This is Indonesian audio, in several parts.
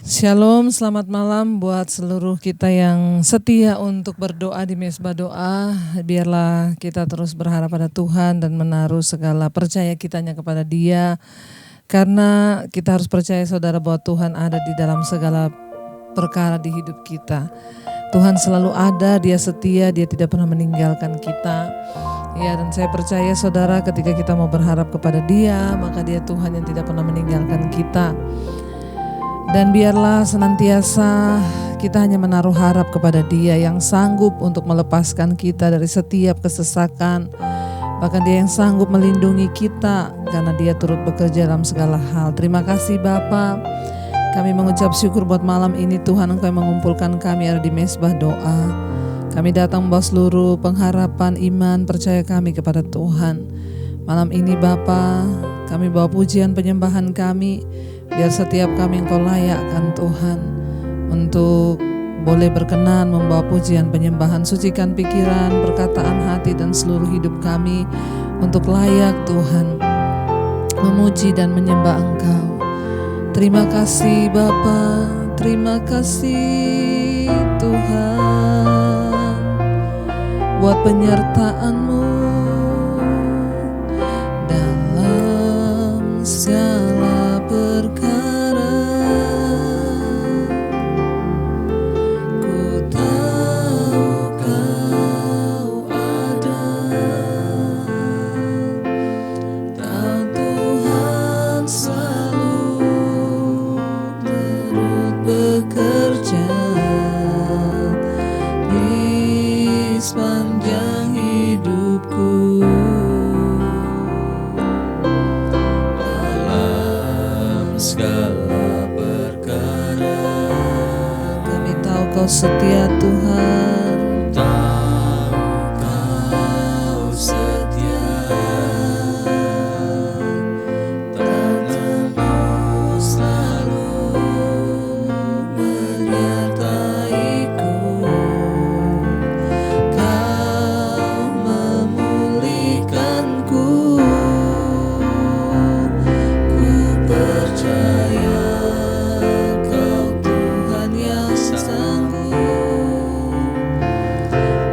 Shalom, selamat malam buat seluruh kita yang setia untuk berdoa di Mezbah Doa. Biarlah kita terus berharap pada Tuhan dan menaruh segala percaya kitanya kepada Dia. Karena kita harus percaya saudara bahwa Tuhan ada di dalam segala perkara di hidup kita. Tuhan selalu ada, Dia setia, Dia tidak pernah meninggalkan kita. Ya, dan saya percaya saudara ketika kita mau berharap kepada Dia, maka Dia Tuhan yang tidak pernah meninggalkan kita. Dan biarlah senantiasa kita hanya menaruh harap kepada Dia yang sanggup untuk melepaskan kita dari setiap kesesakan. Bahkan Dia yang sanggup melindungi kita karena Dia turut bekerja dalam segala hal. Terima kasih Bapa. Kami mengucap syukur buat malam ini Tuhan, Engkau yang mengumpulkan kami ada di Mezbah Doa. Kami datang membawa seluruh pengharapan, iman, percaya kami kepada Tuhan. Malam ini Bapa, kami bawa pujian penyembahan kami. Biar setiap kami Engkau layakkan Tuhan untuk boleh berkenan membawa pujian penyembahan. Sucikan pikiran, perkataan hati dan seluruh hidup kami untuk layak Tuhan memuji dan menyembah Engkau. Terima kasih Bapa, terima kasih Tuhan buat penyertaan-Mu dalam segala perkara. Ku tahu Kau ada, tahu Tuhan selalu turut bekerja di sepanjang hidupku. Segala perkara kami tahu Kau setia Tuhan, tahu Kau setia, tangan-Mu selalu menyertaiku. Kau memulihkanku. Percaya Kau Tuhan yang sanggup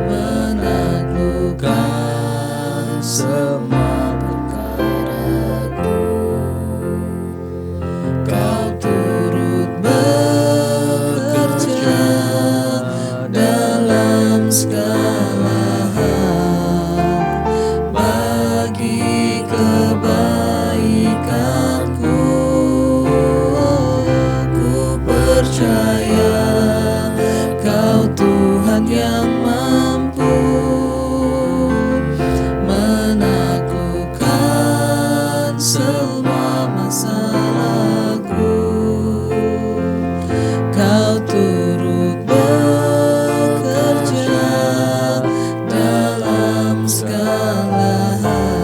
menaklukkan semua perkaraku. Kau turut bekerja dalam segala hal bagi kebaikanku. Percaya Kau Tuhan yang mampu menaklukkan semua masalahku. Kau turut bekerja dalam segala hal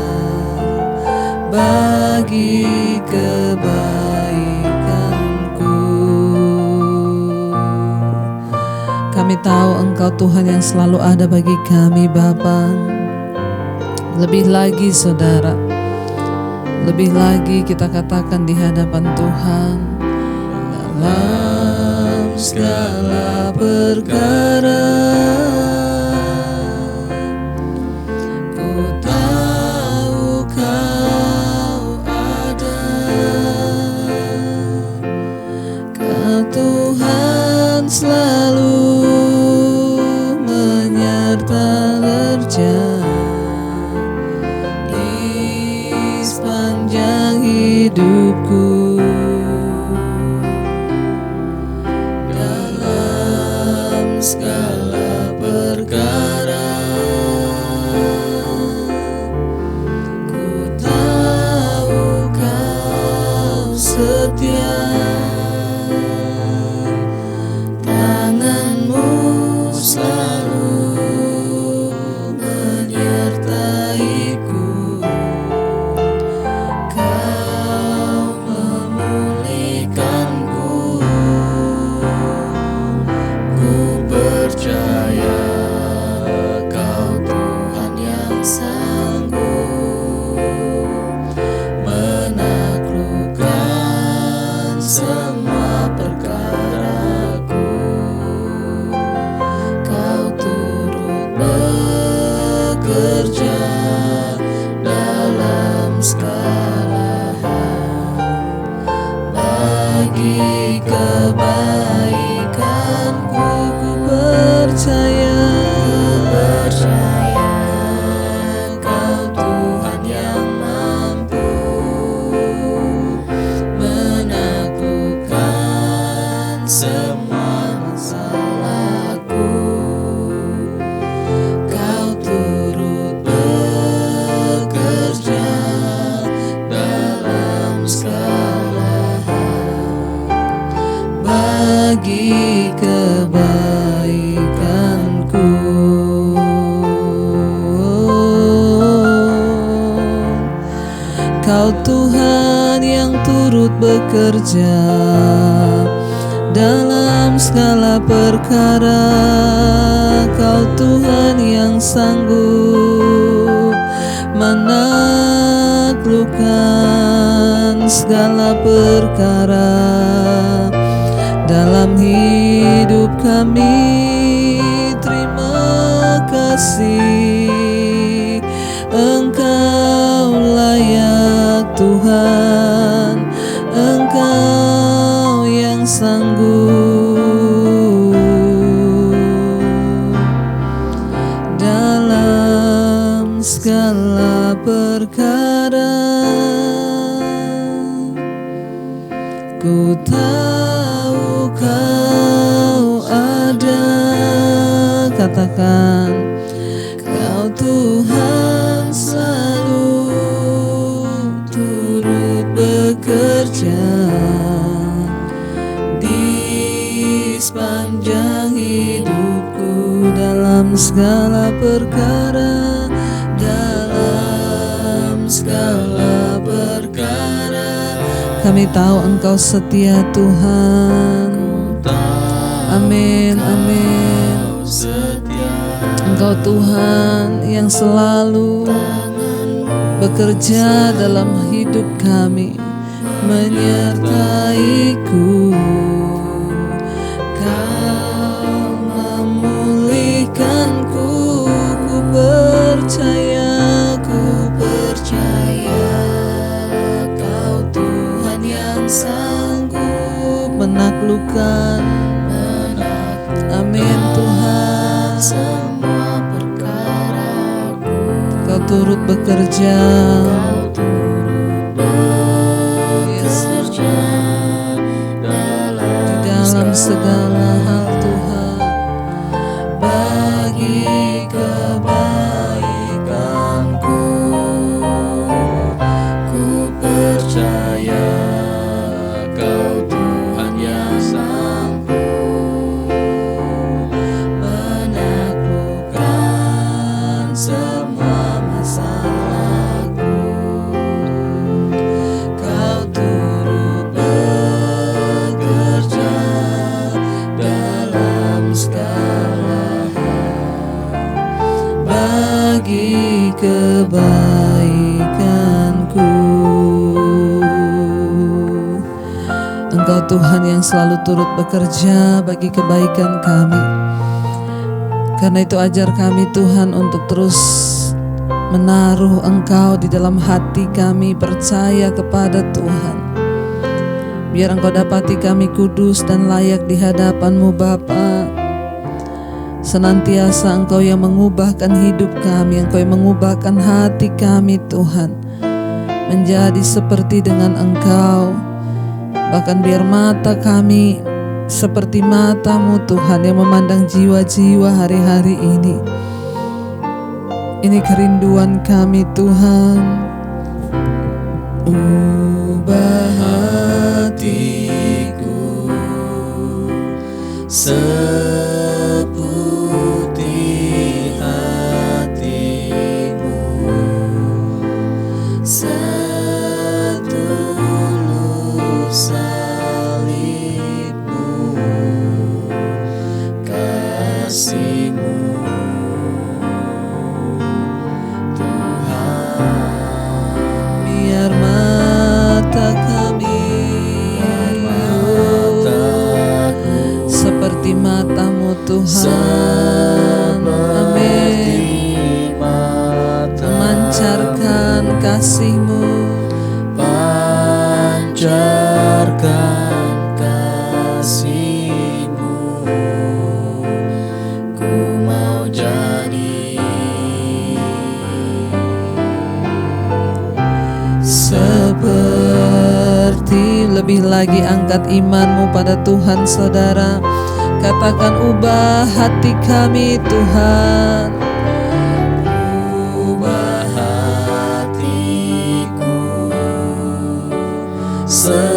bagi kebaikanku. Kami tahu Engkau Tuhan yang selalu ada bagi kami Bapa. Lebih lagi saudara, lebih lagi kita katakan di hadapan Tuhan dalam segala perkara. Ku tahu Kau ada, Kau Tuhan selalu kerja di sepanjang hidupku. Dalam segala perkara ku tahu Kau setia, tangan-Mu selalu menyertaiku. Kau memulihkanku. Ku percaya Kau Tuhan yang sanggup menaklukkan semua bagi kebaikanku. Ku percaya Kau Tuhan yang mampu menaklukkan semua masalahku. Kau turut bekerja dalam segala hal bagi kebaikanku. Kau Tuhan yang turut bekerja dalam segala perkara. Kau Tuhan yang sanggup menaklukkan segala perkara dalam hidup kami. Terima kasih, Engkau layak Tuhan, Engkau yang sanggup dalam segala perkara. Ku tahu Kau ada, katakan, Kau Tuhan selalu turut bekerja di sepanjang hidupku dalam segala perkara, dalam segala perkara. Kami tahu Engkau setia Tuhan. Amin, amin. Engkau Tuhan yang selalu bekerja dalam hidup kami, menyertaiku. Kau memulihkanku. Ku percaya Kau Tuhan yang sanggup menaklukkan. Amin Tuhan. Semua perkaraku. Kau turut bekerja. Dalam segala hal Tuhan bagi kebaikanku. Ku percaya Kau Tuhan yang sanggup menaklukkan semua masalahku. Kau turut bekerja dalam segala hal bagi kebaikanku. Engkau Tuhan yang selalu turut bekerja bagi kebaikan kami. Karena itu ajar kami Tuhan untuk terus menaruh Engkau di dalam hati kami, percaya kepada Tuhan. Biar Engkau dapati kami kudus dan layak di hadapan-Mu Bapa. Senantiasa Engkau yang mengubahkan hidup kami, Engkau yang mengubahkan hati kami Tuhan, menjadi seperti dengan Engkau. Bahkan biar mata kami seperti mata-Mu Tuhan yang memandang jiwa-jiwa hari-hari ini. Ini kerinduan kami Tuhan. Ubah hatiku seputih hati-Mu, setulus salib-Mu, kasih-Mu Tuhan. Biar mata kami Lebih lagi angkat imanmu pada Tuhan saudara. Katakan, ubah hati kami Tuhan. Ubah hatiku seputih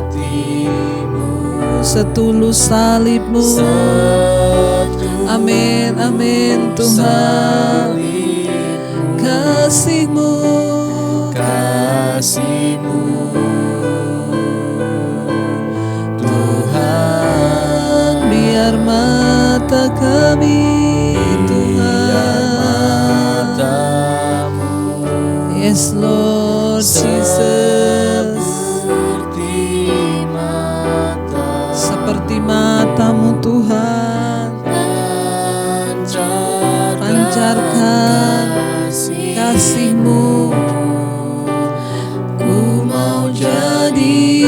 hatimu, setulus salibmu. Amin, amin Tuhan. Kasih-Mu, kasih-Mu Tuhan, biar mata kami Tuhan. Yes Lord Jesus, seperti matamu Tuhan, pancarkan kasih-Mu. Ku mau jadi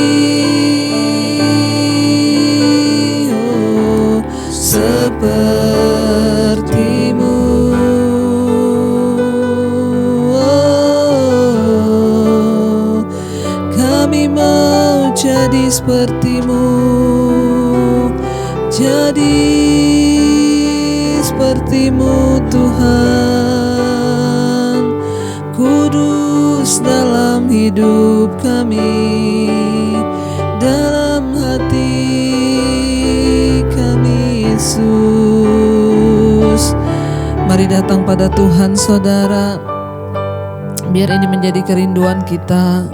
seperti-Mu. Kami mau jadi seperti-Mu, jadi seperti-Mu Tuhan. Kudus dalam hidup kami, dalam hati kami Yesus. Mari datang pada Tuhan saudara. Biar ini menjadi kerinduan kita,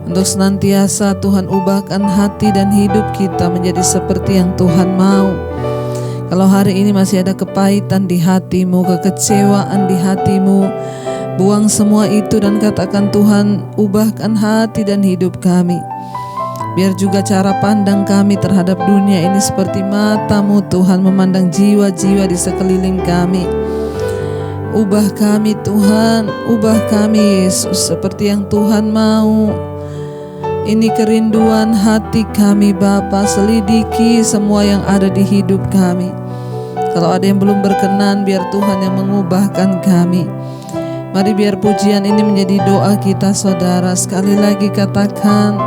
untuk senantiasa Tuhan ubahkan hati dan hidup kita menjadi seperti yang Tuhan mau. Kalau hari ini masih ada kepahitan di hatimu, kekecewaan di hatimu, buang semua itu dan katakan, Tuhan ubahkan hati dan hidup kami. Biar juga cara pandang kami terhadap dunia ini seperti mata-Mu Tuhan, memandang jiwa-jiwa di sekeliling kami. Ubah kami Tuhan, ubah kami Yesus seperti yang Tuhan mau. Ini kerinduan hati kami Bapa, selidiki semua yang ada di hidup kami. Kalau ada yang belum berkenan, biar Tuhan yang mengubahkan kami. Mari biar pujian ini menjadi doa kita saudara. Sekali lagi katakan,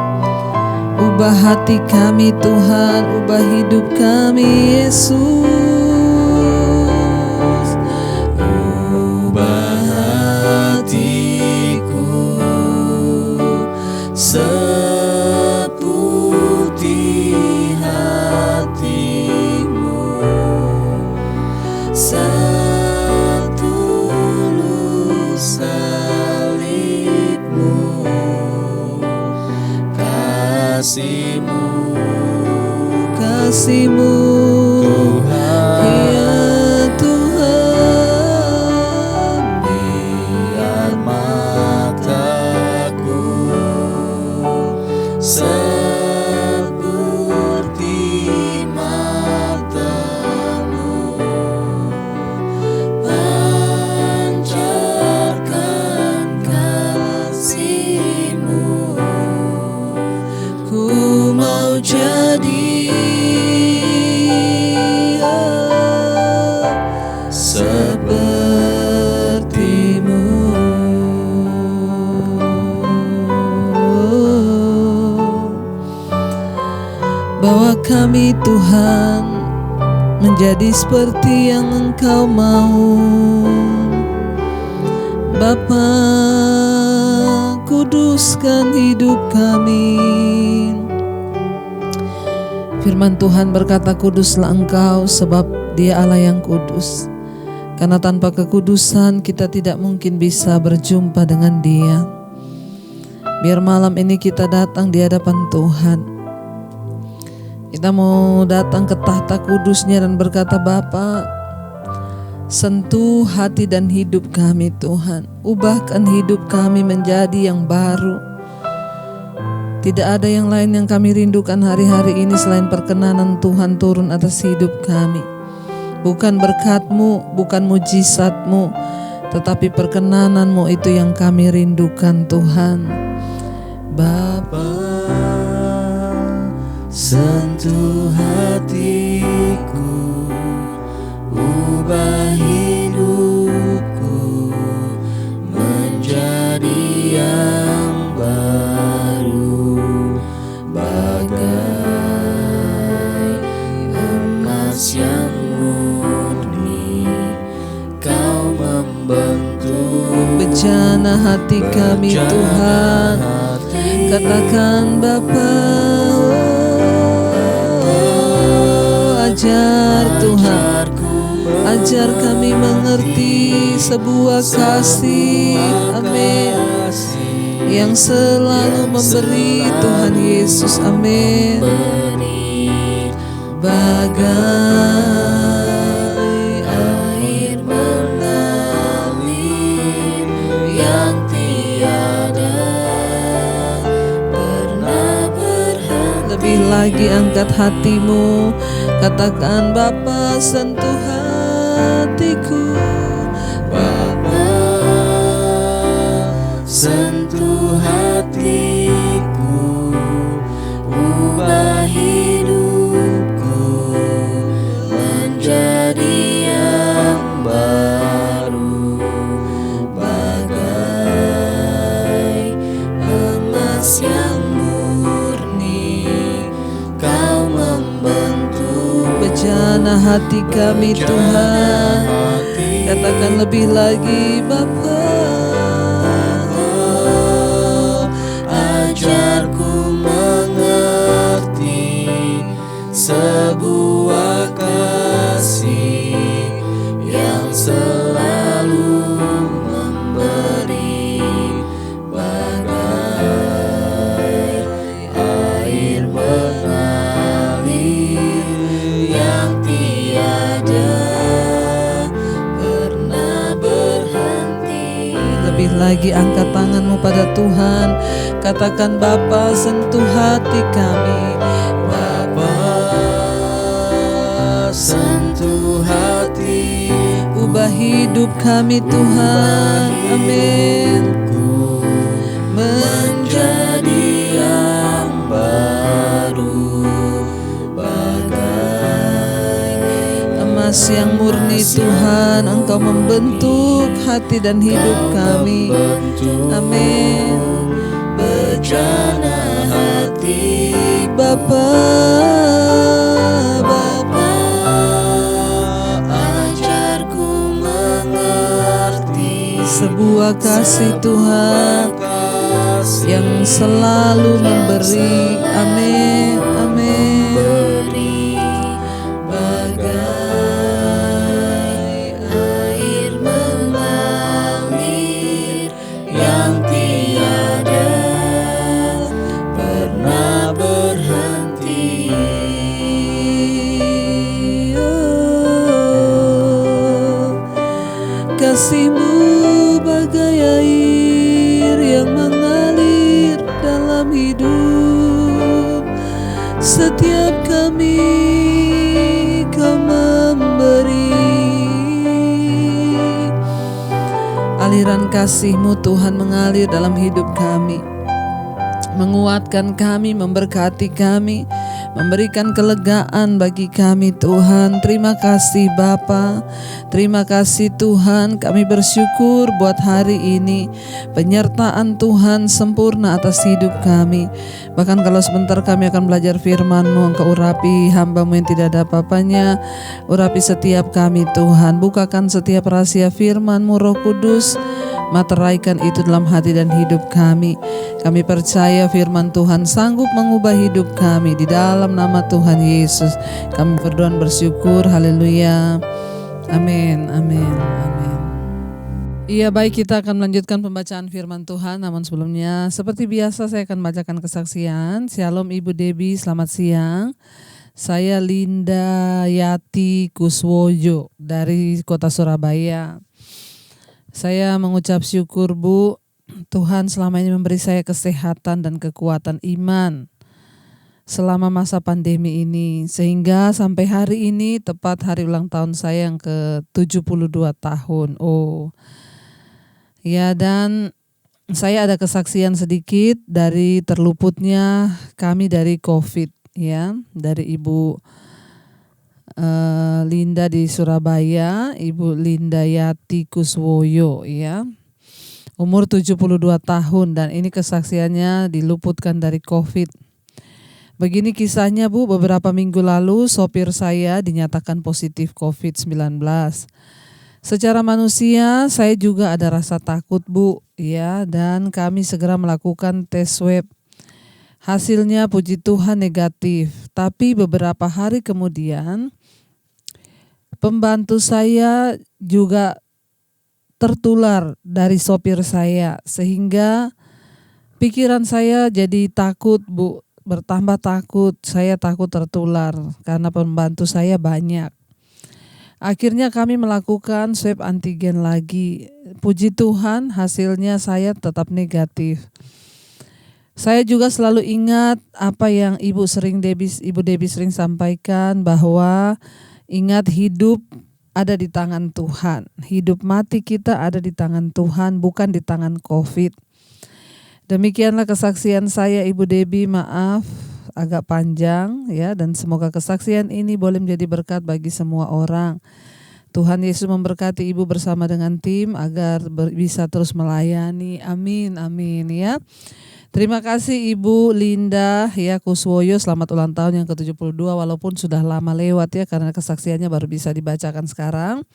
ubah hati kami Tuhan, ubah hidup kami Yesus. Ubah hatiku seputih hatimu, setulus salibmu, kasih-Mu, kasih-Mu Tuhan. Ya Tuhan, biar mataku seperti mata-Mu, pancarkan kasih-Mu. ku mau jadi seperti-Mu. Bawa kami Tuhan menjadi seperti yang Engkau mau. Bapa, kuduskan hidup kami. Firman Tuhan berkata, kuduslah Engkau sebab Dia Allah yang kudus. Karena tanpa kekudusan kita tidak mungkin bisa berjumpa dengan Dia. Biar malam ini kita datang di hadapan Tuhan. Kita mau datang ke tahta kudusnya dan berkata, Bapa, sentuh hati dan hidup kami Tuhan. Ubahkan hidup kami menjadi yang baru. Tidak ada yang lain yang kami rindukan hari-hari ini selain perkenanan Tuhan turun atas hidup kami. Bukan berkat-Mu, bukan mujizat-Mu, tetapi perkenanan-Mu itu yang kami rindukan Tuhan. Bapa, sentuh hatiku, ubah hidupku menjadi hati kami Tuhan. Katakan Bapa, ajar Tuhan, ajar kami mengerti sebuah kasih, amin, yang selalu memberi Tuhan Yesus, amin. Bagai air mengalir yang tiada pernah berhenti. Lebih lagi angkat hatimu, katakan Bapa, sentuh hatiku. Bapa, sentuh hatiku, ubah hidupku menjadi yang baru. Bagai emas yang murni, Kau membentuk bejana hati kami Tuhan. Katakan lebih lagi Bapa, ajarku mengerti sebuah kasih yang selalu memberi. Bagai air mengalir yang tiada pernah berhenti. Lebih lagi angkat tanganmu pada Tuhan, katakan Bapa, sentuh hati kami. Bapa, sentuh hati, ubah hidup kami Tuhan, amin, menjadi yang baru. Bagai emas yang murni Tuhan, Engkau membentuk hati dan hidup kami, amin. Bejana hati Bapa, Bapa, ajarku mengerti sebuah kasih Tuhan yang selalu memberi, amin, amin. Bagai air mengalir yang tiada pernah berhenti. Oh, kasih-Mu bagai air yang mengalir dalam hidup. Setiap kami Kau memberi aliran kasih-Mu Tuhan mengalir dalam hidup kami, menguatkan kami, memberkati kami, memberikan kelegaan bagi kami Tuhan. Terima kasih Bapa, terima kasih Tuhan. Kami bersyukur buat hari ini, penyertaan Tuhan sempurna atas hidup kami. Bahkan kalau sebentar kami akan belajar firman-Mu, Engkau urapi hamba-Mu yang tidak ada apa-apanya. Urapi setiap kami Tuhan, bukakan setiap rahasia firman-Mu Roh Kudus, materaikan itu dalam hati dan hidup kami. Kami percaya firman Tuhan sanggup mengubah hidup kami. Di dalam nama Tuhan Yesus kami berdoa dan bersyukur. Haleluya. Amin, amin, amin. Iya, baik, kita akan melanjutkan pembacaan firman Tuhan. Namun sebelumnya, seperti biasa saya akan bacakan kesaksian. Shalom Ibu Debbie, selamat siang. Saya Linda Yati Kuswojo dari kota Surabaya. Saya mengucap syukur Bu, Tuhan selama ini memberi saya kesehatan dan kekuatan iman selama masa pandemi ini, sehingga sampai hari ini tepat hari ulang tahun saya yang ke-72 tahun. Oh ya, dan saya ada kesaksian sedikit dari terluputnya kami dari COVID ya, dari Ibu Linda di Surabaya, Ibu Linda Yati Kuswoyo ya. Umur 72 tahun dan ini kesaksiannya diluputkan dari COVID. Begini kisahnya Bu, beberapa minggu lalu sopir saya dinyatakan positif COVID-19. Secara manusia saya juga ada rasa takut Bu, ya, dan kami segera melakukan tes swab. Hasilnya puji Tuhan negatif, tapi beberapa hari kemudian pembantu saya juga tertular dari sopir saya, sehingga pikiran saya jadi takut Bu, bertambah takut, saya takut tertular karena pembantu saya banyak. Akhirnya kami melakukan swab antigen lagi. Puji Tuhan hasilnya saya tetap negatif. Saya juga selalu ingat apa yang Ibu Debbie sering sampaikan, bahwa ingat hidup ada di tangan Tuhan. Hidup mati kita ada di tangan Tuhan, bukan di tangan COVID. Demikianlah kesaksian saya Ibu Debbie, maaf agak panjang ya, dan semoga kesaksian ini boleh menjadi berkat bagi semua orang. Tuhan Yesus memberkati Ibu bersama dengan tim agar bisa terus melayani. Amin, amin ya. Terima kasih Ibu Linda ya Kuswoyo, selamat ulang tahun yang ke-72 walaupun sudah lama lewat ya, karena kesaksiannya baru bisa dibacakan sekarang.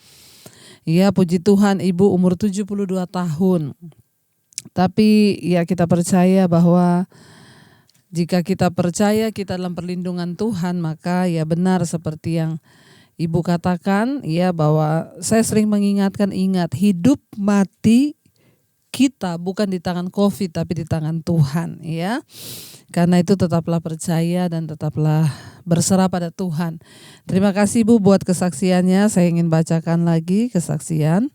Ya, puji Tuhan Ibu umur 72 tahun. Tapi ya kita percaya bahwa jika kita percaya kita dalam perlindungan Tuhan, maka ya benar seperti yang Ibu katakan ya, bahwa saya sering mengingatkan, ingat hidup mati kita bukan di tangan COVID tapi di tangan Tuhan ya. Karena itu tetaplah percaya dan tetaplah berserah pada Tuhan. Terima kasih Bu buat kesaksiannya. Saya ingin bacakan lagi kesaksian.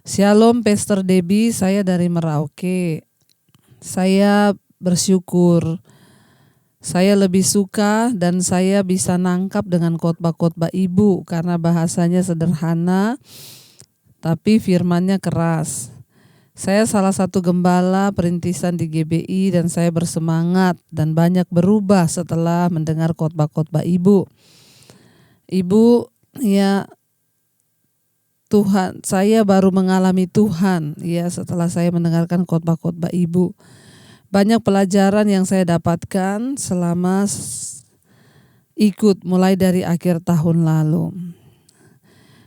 Shalom Pastor Debbie, saya dari Merauke. Saya bersyukur saya lebih suka dan saya bisa nangkap dengan khotbah-khotbah Ibu karena bahasanya sederhana tapi firman-Nya keras. Saya salah satu gembala perintisan di GBI dan saya bersemangat dan banyak berubah setelah mendengar khotbah-khotbah Ibu. Ibu ya, Tuhan, saya baru mengalami Tuhan ya setelah saya mendengarkan khotbah-khotbah Ibu. Banyak pelajaran yang saya dapatkan selama ikut mulai dari akhir tahun lalu.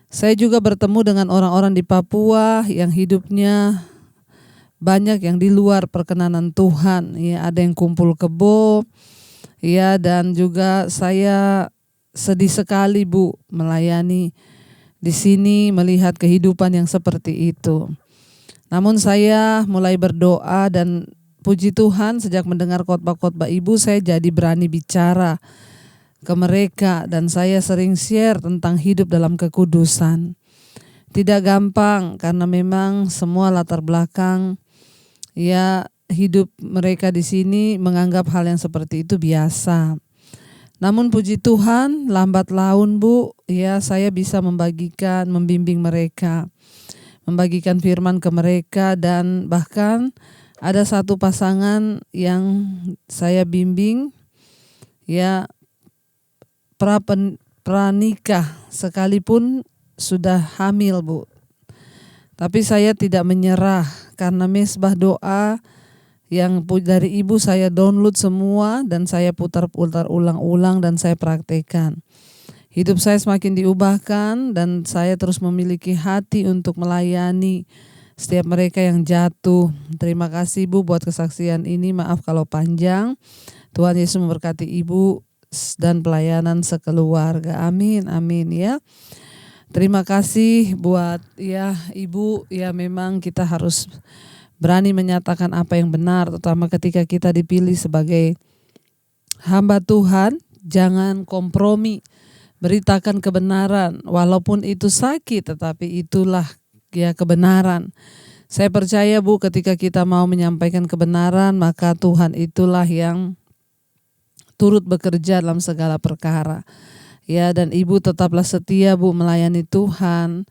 Saya juga bertemu dengan orang-orang di Papua yang hidupnya banyak yang di luar perkenanan Tuhan. Ya, ada yang kumpul kebo, ya, dan juga saya sedih sekali Bu melayani di sini melihat kehidupan yang seperti itu. Namun saya mulai berdoa dan puji Tuhan sejak mendengar khotbah-khotbah Ibu saya jadi berani bicara ke mereka dan saya sering share tentang hidup dalam kekudusan. Tidak gampang karena memang semua latar belakang ya hidup mereka di sini menganggap hal yang seperti itu biasa. Namun puji Tuhan lambat laun Bu ya saya bisa membimbing mereka, membagikan firman ke mereka, dan bahkan ada satu pasangan yang saya bimbing ya pranikah sekalipun sudah hamil Bu. Tapi saya tidak menyerah karena mesbah doa yang dari Ibu saya download semua dan saya putar-putar ulang-ulang dan saya praktekkan. Hidup saya semakin diubahkan dan saya terus memiliki hati untuk melayani setiap mereka yang jatuh. Terima kasih Bu buat kesaksian ini. Maaf kalau panjang. Tuhan Yesus memberkati Ibu dan pelayanan sekeluarga. Amin, amin ya. Terima kasih buat ya Ibu. Ya memang kita harus berani menyatakan apa yang benar, terutama ketika kita dipilih sebagai hamba Tuhan. Jangan kompromi. Beritakan kebenaran walaupun itu sakit, tetapi itulah ya kebenaran. Saya percaya Bu ketika kita mau menyampaikan kebenaran maka Tuhan itulah yang turut bekerja dalam segala perkara. Ya, dan Ibu tetaplah setia Bu melayani Tuhan.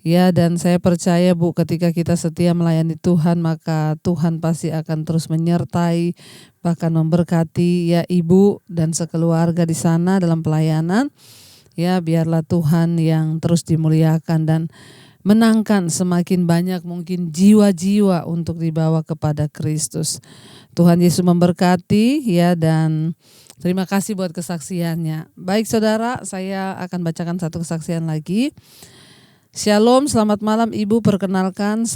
Ya, dan saya percaya Bu ketika kita setia melayani Tuhan maka Tuhan pasti akan terus menyertai bahkan memberkati ya Ibu dan sekeluarga di sana dalam pelayanan. Ya, biarlah Tuhan yang terus dimuliakan dan menangkan semakin banyak mungkin jiwa-jiwa untuk dibawa kepada Kristus. Tuhan Yesus memberkati ya, dan terima kasih buat kesaksiannya. Baik saudara, saya akan bacakan satu kesaksian lagi. Shalom, selamat malam Ibu. Perkenalkan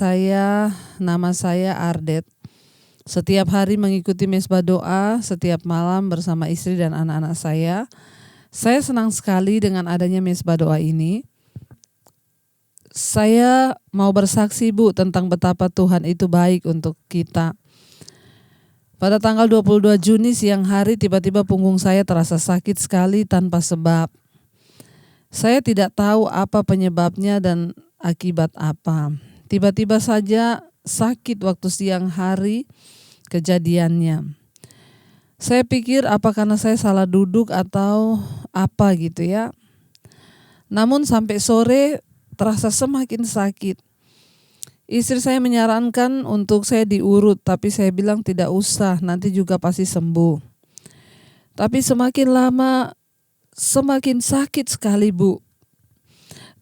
nama saya Ardet. Setiap hari mengikuti mesbah doa, setiap malam bersama istri dan anak-anak saya. Saya senang sekali dengan adanya mesbah doa ini. Saya mau bersaksi Bu tentang betapa Tuhan itu baik untuk kita. Pada tanggal 22 Juni siang hari tiba-tiba punggung saya terasa sakit sekali tanpa sebab. Saya tidak tahu apa penyebabnya dan akibat apa. Tiba-tiba saja sakit waktu siang hari kejadiannya. Saya pikir apa karena saya salah duduk atau apa gitu ya. Namun sampai sore terasa semakin sakit. Istri saya menyarankan untuk saya diurut, tapi saya bilang tidak usah, nanti juga pasti sembuh. Tapi semakin lama semakin sakit sekali Bu.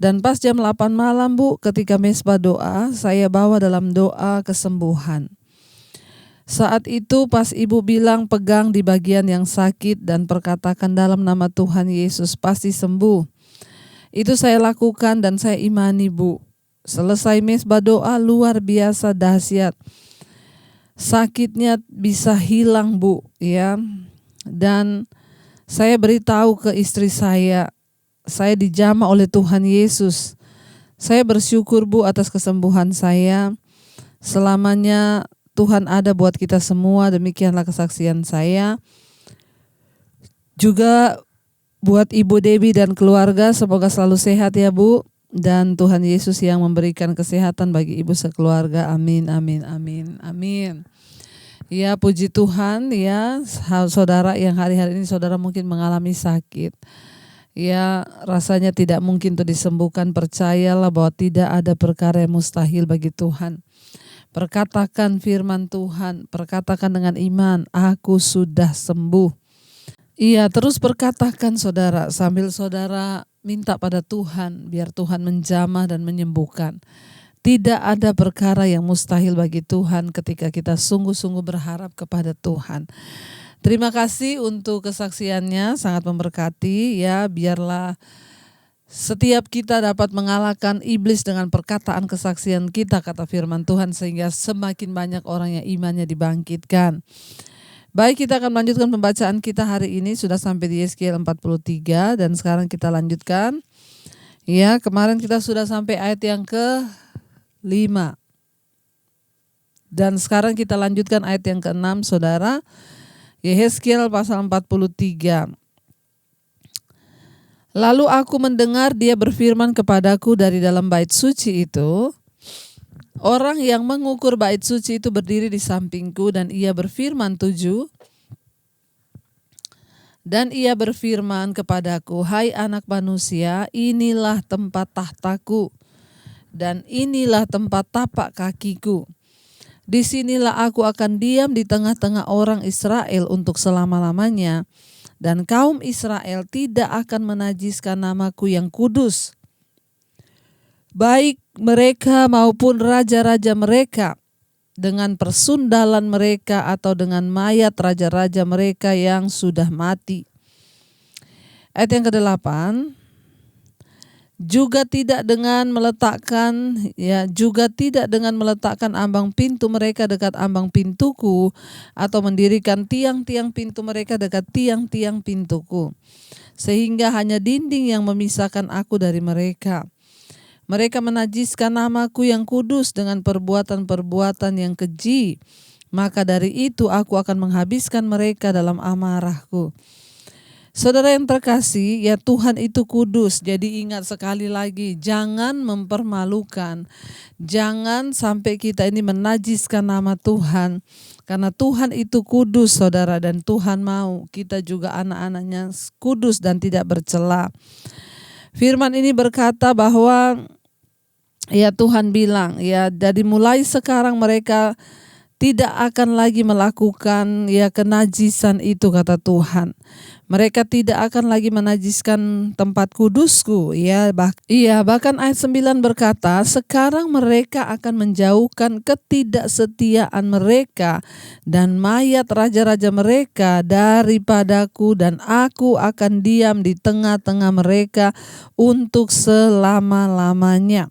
Dan pas jam 8 malam Bu, ketika mesbah doa, saya bawa dalam doa kesembuhan. Saat itu pas Ibu bilang pegang di bagian yang sakit dan perkatakan dalam nama Tuhan Yesus pasti sembuh. Itu saya lakukan dan saya imani Bu. Selesai mesbah doa luar biasa dahsyat. Sakitnya bisa hilang Bu ya. Dan saya beritahu ke istri saya dijamah oleh Tuhan Yesus. Saya bersyukur Bu atas kesembuhan saya. Selamanya Tuhan ada buat kita semua, demikianlah kesaksian saya. Juga buat Ibu Debbie dan keluarga, semoga selalu sehat ya Bu. Dan Tuhan Yesus yang memberikan kesehatan bagi Ibu sekeluarga. Amin, amin, amin, amin. Ya puji Tuhan ya, saudara yang hari-hari ini saudara mungkin mengalami sakit. Ya rasanya tidak mungkin untuk disembuhkan, percayalah bahwa tidak ada perkara yang mustahil bagi Tuhan. Perkatakan firman Tuhan, perkatakan dengan iman, aku sudah sembuh. Iya terus perkatakan saudara, sambil saudara minta pada Tuhan, biar Tuhan menjamah dan menyembuhkan. Tidak ada perkara yang mustahil bagi Tuhan ketika kita sungguh-sungguh berharap kepada Tuhan. Terima kasih untuk kesaksiannya, sangat memberkati ya. Biarlah setiap kita dapat mengalahkan iblis dengan perkataan kesaksian kita, kata firman Tuhan, sehingga semakin banyak orang yang imannya dibangkitkan. Baik, kita akan melanjutkan pembacaan kita hari ini, sudah sampai di Yeskiel 43 dan sekarang kita lanjutkan. Ya, kemarin kita sudah sampai ayat yang ke-5. Dan sekarang kita lanjutkan ayat yang ke-6 saudara. Yeskiel pasal 43. Lalu aku mendengar dia berfirman kepadaku dari dalam bait suci itu. Orang yang mengukur bait suci itu berdiri di sampingku dan ia berfirman 7. Dan ia berfirman kepadaku, hai anak manusia, inilah tempat tahtaku dan inilah tempat tapak kakiku. Disinilah aku akan diam di tengah-tengah orang Israel untuk selama-lamanya. Dan kaum Israel tidak akan menajiskan namaku yang kudus. Baik mereka maupun raja-raja mereka, dengan persundalan mereka atau dengan mayat raja-raja mereka yang sudah mati. Ayat yang ke-8. Juga tidak dengan meletakkan ambang pintu mereka dekat ambang pintuku atau mendirikan tiang-tiang pintu mereka dekat tiang-tiang pintuku, sehingga hanya dinding yang memisahkan aku dari mereka. Mereka menajiskan namaku yang kudus dengan perbuatan-perbuatan yang keji, maka dari itu aku akan menghabiskan mereka dalam amarahku. Saudara yang terkasih, ya Tuhan itu kudus, jadi ingat sekali lagi, jangan mempermalukan, jangan sampai kita ini menajiskan nama Tuhan, karena Tuhan itu kudus saudara, dan Tuhan mau kita juga anak-anaknya kudus dan tidak bercela. Firman ini berkata bahwa ya Tuhan bilang, ya dari mulai sekarang mereka tidak akan lagi melakukan kenajisan itu, kata Tuhan. Mereka tidak akan lagi menajiskan tempat kudusku. Bahkan ayat 9 berkata, sekarang mereka akan menjauhkan ketidaksetiaan mereka dan mayat raja-raja mereka daripadaku, dan aku akan diam di tengah-tengah mereka untuk selama-lamanya.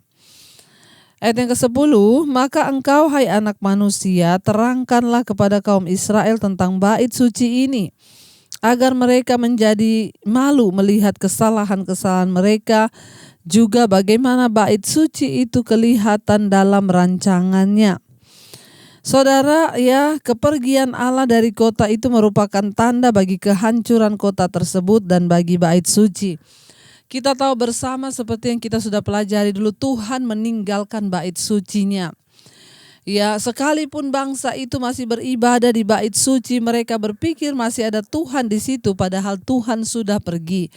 Ayat yang ke-10, maka engkau hai anak manusia, terangkanlah kepada kaum Israel tentang bait suci ini, agar mereka menjadi malu melihat kesalahan-kesalahan mereka, juga bagaimana bait suci itu kelihatan dalam rancangannya. Saudara, kepergian Allah dari kota itu merupakan tanda bagi kehancuran kota tersebut dan bagi bait suci. Kita tahu bersama seperti yang kita sudah pelajari dulu, Tuhan meninggalkan bait sucinya. Sekalipun bangsa itu masih beribadah di bait suci, mereka berpikir masih ada Tuhan di situ, padahal Tuhan sudah pergi.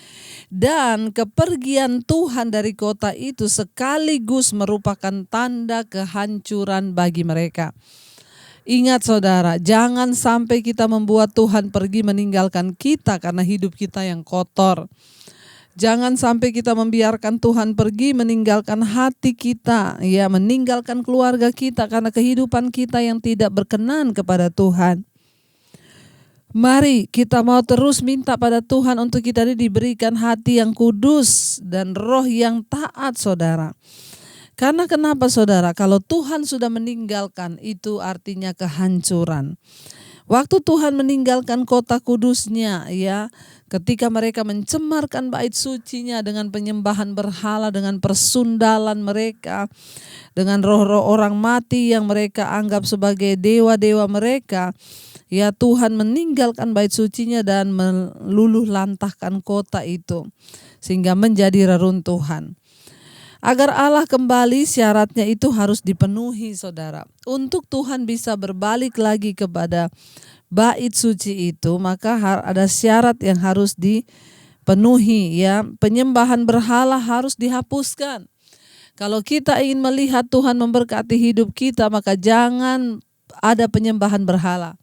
Dan kepergian Tuhan dari kota itu sekaligus merupakan tanda kehancuran bagi mereka. Ingat saudara, jangan sampai kita membuat Tuhan pergi meninggalkan kita karena hidup kita yang kotor. Jangan sampai kita membiarkan Tuhan pergi meninggalkan hati kita, meninggalkan keluarga kita karena kehidupan kita yang tidak berkenan kepada Tuhan. Mari kita mau terus minta pada Tuhan untuk kita diberikan hati yang kudus dan roh yang taat, saudara. Karena kenapa, saudara? Kalau Tuhan sudah meninggalkan, itu artinya kehancuran. Waktu Tuhan meninggalkan kota kudusnya, ketika mereka mencemarkan bait sucinya dengan penyembahan berhala, dengan persundalan mereka, dengan roh-roh orang mati yang mereka anggap sebagai dewa-dewa mereka, Tuhan meninggalkan bait sucinya dan meluluh lantahkan kota itu sehingga menjadi reruntuhan. Agar Allah kembali, syaratnya itu harus dipenuhi, saudara. Untuk Tuhan bisa berbalik lagi kepada bait suci itu, maka ada syarat yang harus dipenuhi. Penyembahan berhala harus dihapuskan. Kalau kita ingin melihat Tuhan memberkati hidup kita, maka jangan ada penyembahan berhala.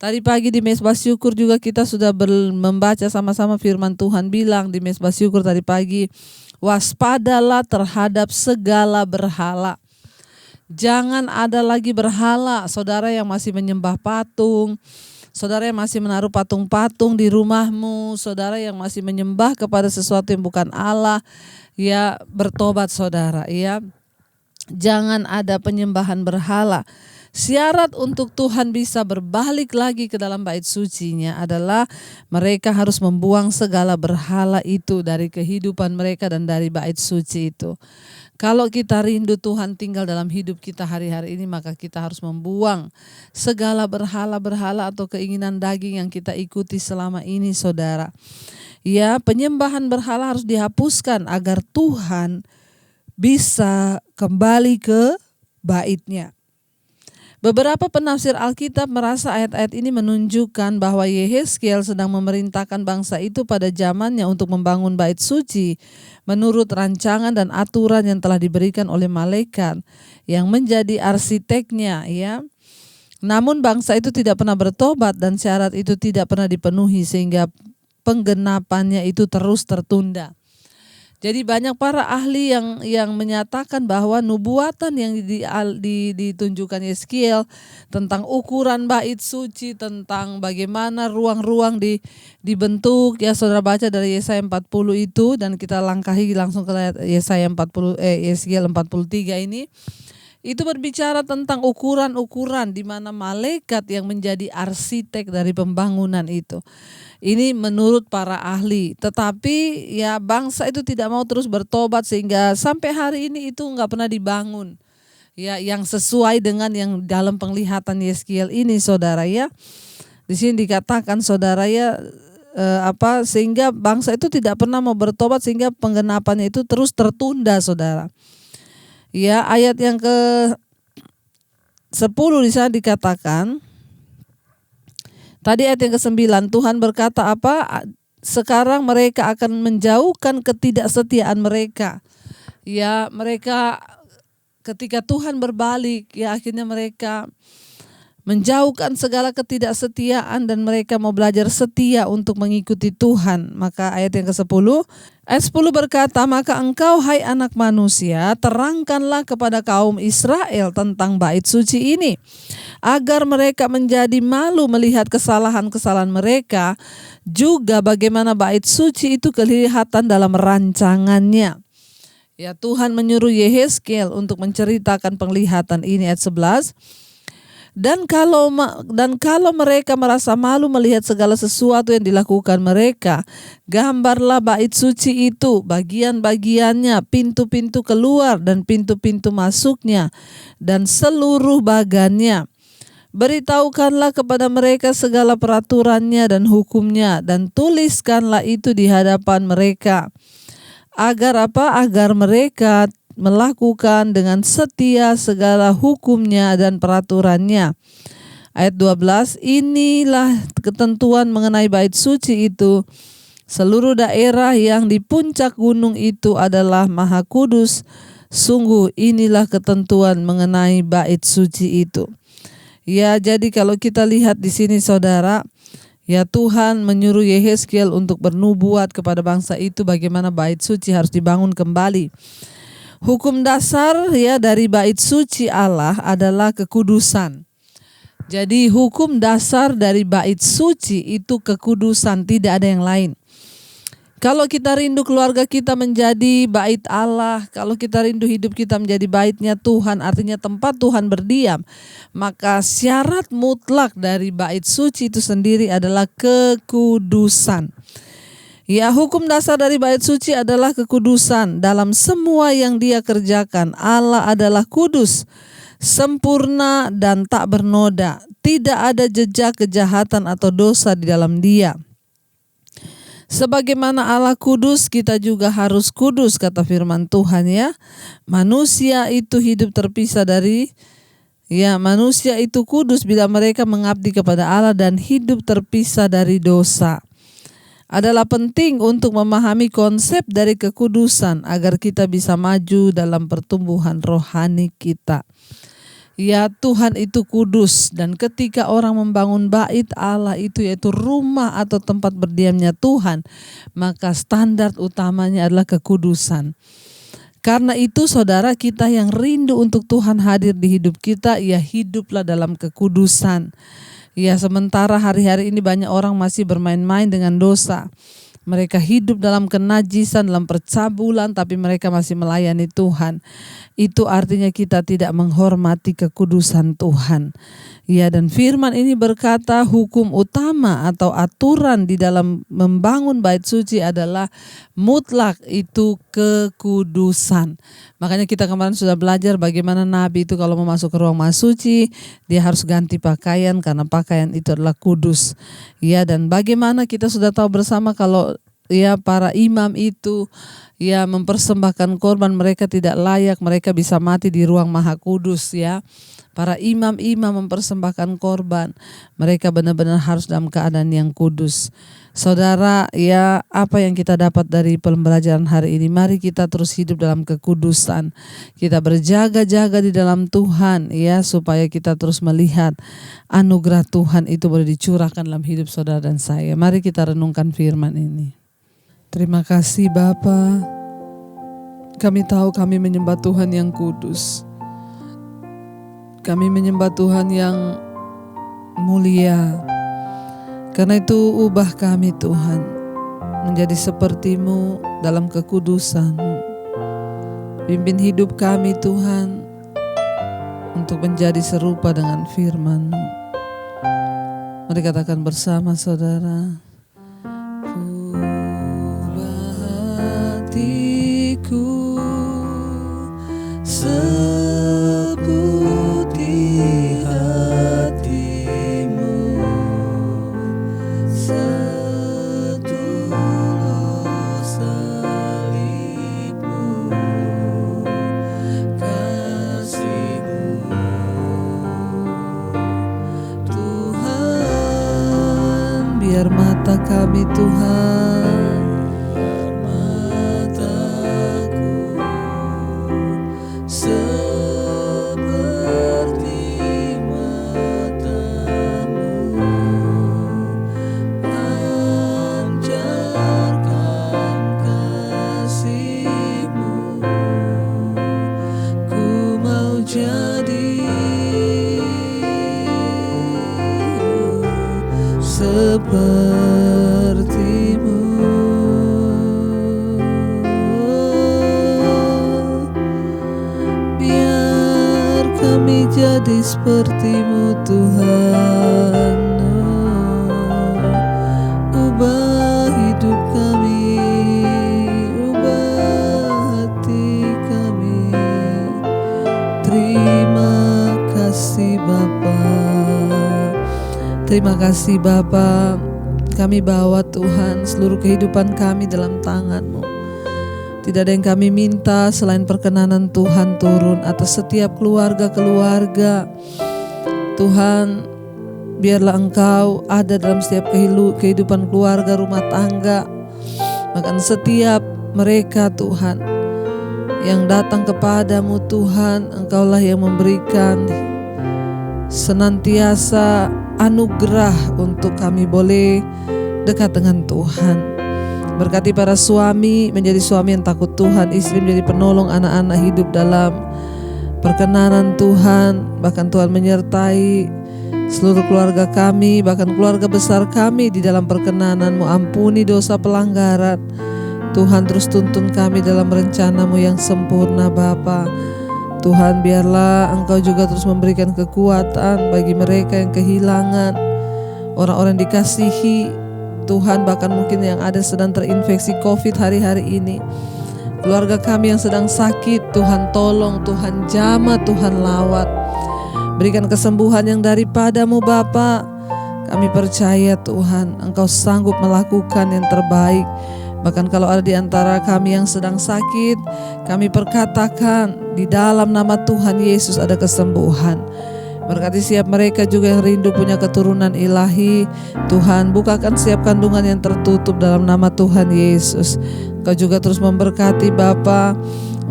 Tadi pagi di Mezbah Syukur juga kita sudah membaca sama-sama firman Tuhan bilang di Mezbah Syukur tadi pagi, waspadalah terhadap segala berhala. Jangan ada lagi berhala, saudara yang masih menyembah patung, saudara yang masih menaruh patung-patung di rumahmu, saudara yang masih menyembah kepada sesuatu yang bukan Allah, bertobat saudara, Jangan ada penyembahan berhala. Syarat untuk Tuhan bisa berbalik lagi ke dalam bait sucinya adalah mereka harus membuang segala berhala itu dari kehidupan mereka dan dari bait suci itu. Kalau kita rindu Tuhan tinggal dalam hidup kita hari-hari ini, maka kita harus membuang segala berhala-berhala atau keinginan daging yang kita ikuti selama ini, saudara. Penyembahan berhala harus dihapuskan agar Tuhan bisa kembali ke bait-Nya. Beberapa penafsir Alkitab merasa ayat-ayat ini menunjukkan bahwa Yehezkiel sedang memerintahkan bangsa itu pada zamannya untuk membangun bait suci menurut rancangan dan aturan yang telah diberikan oleh malaikat yang menjadi arsiteknya. Namun bangsa itu tidak pernah bertobat dan syarat itu tidak pernah dipenuhi sehingga penggenapannya itu terus tertunda. Jadi banyak para ahli yang menyatakan bahwa nubuatan yang ditunjukkan Yehezkiel tentang ukuran bait suci, tentang bagaimana ruang-ruang dibentuk, saudara baca dari Yesaya 40 itu, dan kita langkahi langsung ke Yehezkiel 43 ini. Itu berbicara tentang ukuran-ukuran di mana malaikat yang menjadi arsitek dari pembangunan itu. Ini menurut para ahli. Tetapi bangsa itu tidak mau terus bertobat sehingga sampai hari ini itu enggak pernah dibangun. Yang sesuai dengan yang dalam penglihatan Yehezkiel ini, saudara. Di sini dikatakan, saudara, sehingga bangsa itu tidak pernah mau bertobat sehingga penggenapannya itu terus tertunda, saudara. Ayat yang ke-10 di sana dikatakan, tadi ayat yang ke-9, Tuhan berkata apa? Sekarang mereka akan menjauhkan ketidaksetiaan mereka. Mereka ketika Tuhan berbalik, akhirnya mereka menjauhkan segala ketidaksetiaan dan mereka mau belajar setia untuk mengikuti Tuhan. Maka ayat yang ke-10, ayat 10 berkata, maka engkau hai anak manusia, terangkanlah kepada kaum Israel tentang bait suci ini, agar mereka menjadi malu melihat kesalahan-kesalahan mereka, juga bagaimana bait suci itu kelihatan dalam rancangannya. Ya, Tuhan menyuruh Yehezkiel untuk menceritakan penglihatan ini. Ayat 11, Dan kalau mereka merasa malu melihat segala sesuatu yang dilakukan mereka, gambarlah bait suci itu, bagian-bagiannya, pintu-pintu keluar dan pintu-pintu masuknya, dan seluruh bagannya. Beritahukanlah kepada mereka segala peraturannya dan hukumnya, dan tuliskanlah itu di hadapan mereka. Agar apa? Agar mereka melakukan dengan setia segala hukumnya dan peraturannya. Ayat 12, inilah ketentuan mengenai bait suci itu. Seluruh daerah yang di puncak gunung itu adalah maha kudus. Sungguh inilah ketentuan mengenai bait suci itu. Ya, jadi kalau kita lihat di sini saudara, ya Tuhan menyuruh Yehezkiel untuk bernubuat kepada bangsa itu bagaimana bait suci harus dibangun kembali. Hukum dasar ya dari bait suci Allah adalah kekudusan. Jadi hukum dasar dari bait suci itu kekudusan, tidak ada yang lain. Kalau kita rindu keluarga kita menjadi bait Allah, kalau kita rindu hidup kita menjadi baitnya Tuhan, artinya tempat Tuhan berdiam, maka syarat mutlak dari bait suci itu sendiri adalah kekudusan. Ya, hukum dasar dari bait suci adalah kekudusan dalam semua yang Dia kerjakan. Allah adalah kudus, sempurna dan tak bernoda. Tidak ada jejak kejahatan atau dosa di dalam Dia. Sebagaimana Allah kudus, kita juga harus kudus, kata firman Tuhan ya. Manusia itu hidup terpisah manusia itu kudus bila mereka mengabdi kepada Allah dan hidup terpisah dari dosa. Adalah penting untuk memahami konsep dari kekudusan agar kita bisa maju dalam pertumbuhan rohani kita. Ya, Tuhan itu kudus, dan ketika orang membangun bait Allah itu, yaitu rumah atau tempat berdiamnya Tuhan, maka standar utamanya adalah kekudusan. Karena itu saudara, kita yang rindu untuk Tuhan hadir di hidup kita, ya hiduplah dalam kekudusan. Ya, sementara hari-hari ini banyak orang masih bermain-main dengan dosa. Mereka hidup dalam kenajisan, dalam percabulan, tapi mereka masih melayani Tuhan. Itu artinya kita tidak menghormati kekudusan Tuhan. Ya, dan firman ini berkata hukum utama atau aturan di dalam membangun bait suci adalah mutlak, itu kekudusan. Makanya kita kemarin sudah belajar bagaimana Nabi itu kalau mau masuk ke ruang maha suci, dia harus ganti pakaian karena pakaian itu adalah kudus. Ya, dan bagaimana kita sudah tahu bersama kalau ya para imam itu ya mempersembahkan korban, mereka tidak layak, mereka bisa mati di ruang maha kudus ya. Para imam-imam mempersembahkan korban, mereka benar-benar harus dalam keadaan yang kudus. Saudara, ya apa yang kita dapat dari pembelajaran hari ini? Mari kita terus hidup dalam kekudusan. Kita berjaga-jaga di dalam Tuhan ya, supaya kita terus melihat anugerah Tuhan itu boleh dicurahkan dalam hidup saudara dan saya. Mari kita renungkan firman ini. Terima kasih Bapa. Kami tahu kami menyembah Tuhan yang kudus. Kami menyembah Tuhan yang mulia. Karena itu ubah kami Tuhan menjadi seperti-Mu dalam kekudusan-Mu. Pimpin hidup kami Tuhan untuk menjadi serupa dengan firman-Mu. Mari katakan bersama saudara. Ubah hatiku seperti hati-Mu, setulus salib-Mu, kasih-Mu, Tuhan. Biar mata kami Tuhan, seperti mata seperti-Mu. Biar kami jadi seperti-Mu Tuhan. Ubah hidup kami, ubah hati kami. Terima kasih Bapa. Terima kasih Bapa. Kami bawa Tuhan seluruh kehidupan kami dalam tangan-Mu. Tidak ada yang kami minta selain perkenanan Tuhan turun atas setiap keluarga-keluarga. Tuhan, biarlah Engkau ada dalam setiap kehidupan keluarga, rumah tangga. Bahkan setiap mereka Tuhan yang datang kepadamu Tuhan, Engkaulah yang memberikan senantiasa anugerah untuk kami boleh dekat dengan Tuhan. Berkati para suami menjadi suami yang takut Tuhan, istri menjadi penolong anak-anak hidup dalam perkenanan Tuhan. Bahkan Tuhan menyertai seluruh keluarga kami, bahkan keluarga besar kami di dalam perkenanan-Mu. Ampuni dosa pelanggaran Tuhan, terus tuntun kami dalam rencana-Mu yang sempurna Bapa. Tuhan, biarlah Engkau juga terus memberikan kekuatan bagi mereka yang kehilangan orang-orang dikasihi Tuhan, bahkan mungkin yang ada sedang terinfeksi COVID hari-hari ini. Keluarga kami yang sedang sakit, Tuhan tolong, Tuhan jamah, Tuhan lawat. Berikan kesembuhan yang daripada-Mu Bapa. Kami percaya Tuhan, Engkau sanggup melakukan yang terbaik. Bahkan kalau ada di antara kami yang sedang sakit, kami perkatakan di dalam nama Tuhan Yesus ada kesembuhan. Berkati siap mereka juga yang rindu punya keturunan ilahi. Tuhan, bukakan setiap kandungan yang tertutup dalam nama Tuhan Yesus. Kau juga terus memberkati Bapa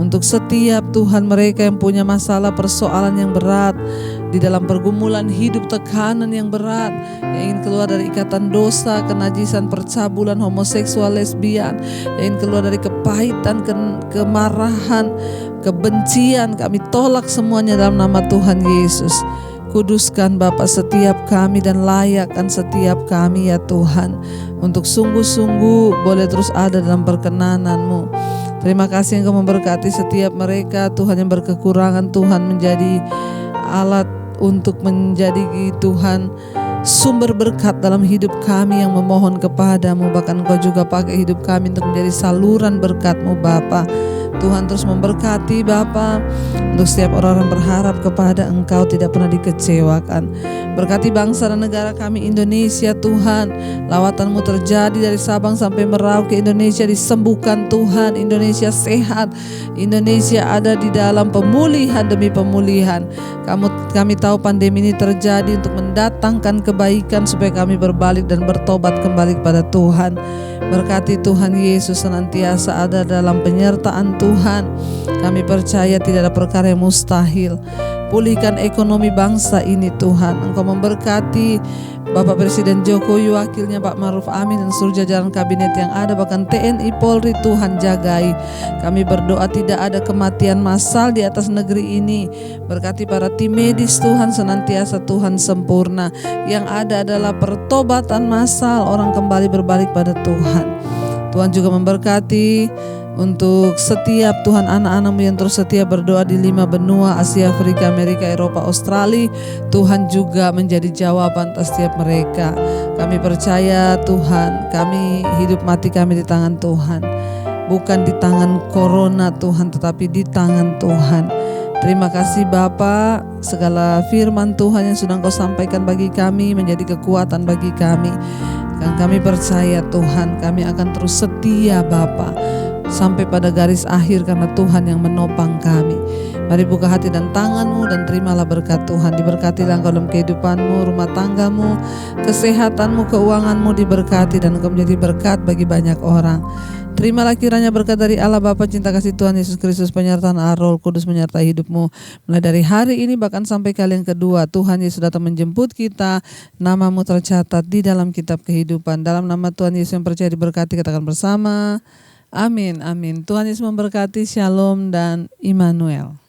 untuk setiap Tuhan mereka yang punya masalah persoalan yang berat di dalam pergumulan hidup, tekanan yang berat, yang ingin keluar dari ikatan dosa, kenajisan, percabulan, homoseksual, lesbian, yang ingin keluar dari kepahitan, kemarahan, kebencian. Kami tolak semuanya dalam nama Tuhan Yesus. Kuduskan Bapa setiap kami dan layakkan setiap kami ya Tuhan, untuk sungguh-sungguh boleh terus ada dalam perkenanan-Mu. Terima kasih Engkau memberkati setiap mereka Tuhan yang berkekurangan. Tuhan menjadi alat untuk menjadi Tuhan sumber berkat dalam hidup kami yang memohon kepadamu. Bahkan Engkau juga pakai hidup kami untuk menjadi saluran berkat-Mu Bapa. Tuhan terus memberkati Bapa, untuk setiap orang-orang berharap kepada Engkau tidak pernah dikecewakan. Berkati bangsa dan negara kami Indonesia Tuhan. Lawatan-Mu terjadi dari Sabang sampai Merauke. Indonesia disembuhkan Tuhan. Indonesia sehat. Indonesia ada di dalam pemulihan demi pemulihan. Kami tahu pandemi ini terjadi untuk mendatangkan kebaikan supaya kami berbalik dan bertobat kembali kepada Tuhan. Berkati Tuhan Yesus senantiasa ada dalam penyertaan Tuhan. Kami percaya tidak ada perkara yang mustahil. Pulihkan ekonomi bangsa ini Tuhan. Engkau memberkati Bapak Presiden Jokowi, wakilnya Pak Ma'ruf Amin dan seluruh jajaran kabinet yang ada, bahkan TNI Polri. Tuhan jagai. Kami berdoa tidak ada kematian massal di atas negeri ini. Berkati para tim medis Tuhan, senantiasa Tuhan sempurna. Yang ada adalah pertobatan massal, orang kembali berbalik pada Tuhan. Tuhan juga memberkati untuk setiap Tuhan anak-anak-Mu yang terus setia berdoa di 5 benua, Asia, Afrika, Amerika, Eropa, Australia. Tuhan juga menjadi jawaban atas setiap mereka. Kami percaya Tuhan, kami hidup mati kami di tangan Tuhan. Bukan di tangan corona Tuhan, tetapi di tangan Tuhan. Terima kasih Bapa, segala firman Tuhan yang sudah Engkau sampaikan bagi kami menjadi kekuatan bagi kami. Dan kami percaya Tuhan, kami akan terus setia Bapa sampai pada garis akhir karena Tuhan yang menopang kami. Mari buka hati dan tangan-Mu dan terimalah berkat Tuhan. Diberkatilah Engkau dalam kehidupan-Mu, rumah tangga-Mu, kesehatan-Mu, keuangan-Mu diberkati dan Engkau menjadi berkat bagi banyak orang. Terimalah kiranya berkat dari Allah Bapa, cinta kasih Tuhan Yesus Kristus, penyertaan Roh Kudus menyertai hidupmu mulai dari hari ini bahkan sampai kali yang kedua. Tuhan Yesus datang menjemput kita, nama-Mu tercatat di dalam kitab kehidupan. Dalam nama Tuhan Yesus yang percaya diberkati, katakan bersama, amin, amin. Tuhan Yesus memberkati, shalom dan Immanuel.